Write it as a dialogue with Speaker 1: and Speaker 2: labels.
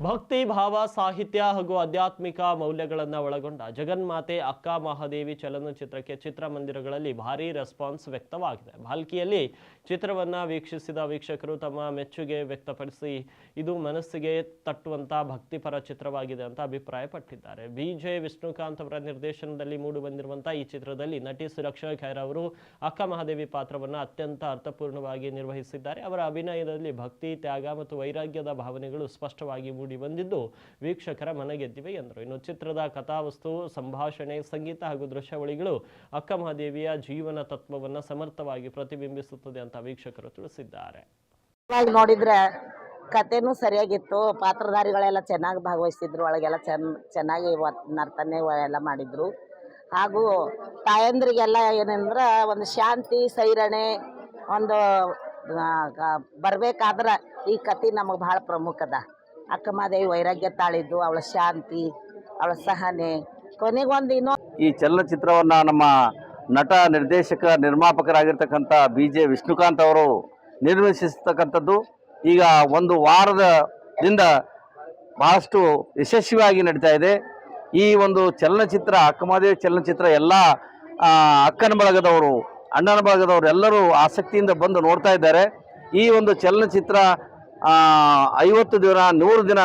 Speaker 1: ಭಕ್ತಿ ಭಾವ ಸಾಹಿತ್ಯ ಹಾಗೂ ಆಧ್ಯಾತ್ಮಿಕ ಮೌಲ್ಯಗಳನ್ನು ಒಳಗೊಂಡ ಜಗನ್ಮಾತೆ ಅಕ್ಕ ಮಹಾದೇವಿ ಚಲನಚಿತ್ರಕ್ಕೆ ಚಿತ್ರಮಂದಿರಗಳಲ್ಲಿ ಭಾರೀ ರೆಸ್ಪಾನ್ಸ್ ವ್ಯಕ್ತವಾಗಿದೆ. ಭಾಲ್ಕಿಯಲ್ಲಿ ಚಿತ್ರವನ್ನು ವೀಕ್ಷಿಸಿದ ವೀಕ್ಷಕರು ತಮ್ಮ ಮೆಚ್ಚುಗೆ ವ್ಯಕ್ತಪಡಿಸಿ ಇದು ಮನಸ್ಸಿಗೆ ತಟ್ಟುವಂತ ಭಕ್ತಿಪರ ಚಿತ್ರವಾಗಿದೆ ಅಂತ ಅಭಿಪ್ರಾಯಪಟ್ಟಿದ್ದಾರೆ. BJ ವಿಷ್ಣುಕಾಂತ್ ಅವರ ನಿರ್ದೇಶನದಲ್ಲಿ ಮೂಡಿಬಂದಿರುವಂತಹ ಈ ಚಿತ್ರದಲ್ಲಿ ನಟಿ ಸುರಕ್ಷಾ ಖೈರಾ ಅವರು ಅಕ್ಕ ಮಹಾದೇವಿ ಪಾತ್ರವನ್ನು ಅತ್ಯಂತ ಅರ್ಥಪೂರ್ಣವಾಗಿ ನಿರ್ವಹಿಸಿದ್ದಾರೆ. ಅವರ ಅಭಿನಯದಲ್ಲಿ ಭಕ್ತಿ, ತ್ಯಾಗ ಮತ್ತು ವೈರಾಗ್ಯದ ಭಾವನೆಗಳು ಸ್ಪಷ್ಟವಾಗಿ ಮೂಡಿ ಬಂದಿದ್ದು ವೀಕ್ಷಕರ ಮನಗೆದ್ದಿವೆ ಎಂದರು. ಇನ್ನು ಚಿತ್ರದ ಕಥಾವಸ್ತು, ಸಂಭಾಷಣೆ, ಸಂಗೀತ ಹಾಗೂ ದೃಶ್ಯಾವಳಿಗಳು ಅಕ್ಕ ಮಹಾದೇವಿಯ ಜೀವನ ತತ್ವವನ್ನು ಸಮರ್ಥವಾಗಿ ಪ್ರತಿಬಿಂಬಿಸುತ್ತದೆ ಅಂತ ವೀಕ್ಷಕರು ತಿಳಿಸಿದ್ದಾರೆ.
Speaker 2: ನೋಡಿದ್ರೆ ಕಥೆನೂ ಸರಿಯಾಗಿತ್ತು, ಪಾತ್ರಧಾರಿಗಳೆಲ್ಲ ಚೆನ್ನಾಗಿ ಭಾಗವಹಿಸಿದ್ರು, ಒಳಗೆಲ್ಲ ಚೆನ್ನಾಗಿ ನರ್ತನೆ ಎಲ್ಲ ಮಾಡಿದ್ರು. ಹಾಗೂ ತಾಯಂದ್ರಿಗೆಲ್ಲ ಏನಂದ್ರೆ ಒಂದು ಶಾಂತಿ, ಸೈರಣೆ ಒಂದು ಬರಬೇಕಾದ್ರೆ ಈ ಕತೆ ನಮಗೆ ಭಾಳ ಪ್ರಮುಖದ. ಅಕ್ಕ ಮಹಾದೇವಿ ವೈರಾಗ್ಯ ತಾಳಿದ್ದು, ಅವಳ ಶಾಂತಿ, ಅವಳ ಸಹನೆ, ಕೊನೆಗೊಂದು
Speaker 3: ಈ ಚಲನಚಿತ್ರವನ್ನು ನಮ್ಮ ನಟ, ನಿರ್ದೇಶಕ, ನಿರ್ಮಾಪಕರಾಗಿರ್ತಕ್ಕಂಥ BJ ವಿಷ್ಣುಕಾಂತ್ ಅವರು ನಿರ್ಮಿಸಿರ್ತಕ್ಕಂಥದ್ದು ಈಗ ಒಂದು ವಾರದಿಂದ ಬಹಳಷ್ಟು ಯಶಸ್ವಿಯಾಗಿ ನಡೀತಾ ಇದೆ. ಈ ಒಂದು ಚಲನಚಿತ್ರ, ಅಕ್ಕ ಮಹಾದೇವಿ ಚಲನಚಿತ್ರ ಎಲ್ಲ ಅಕ್ಕನ ಬಳಗದವರು, ಅಣ್ಣನ ಬಳಗದವರು ಎಲ್ಲರೂ ಆಸಕ್ತಿಯಿಂದ ಬಂದು ನೋಡ್ತಾ ಇದ್ದಾರೆ. ಈ ಒಂದು ಚಲನಚಿತ್ರ 50 ದಿನ, 100 ದಿನ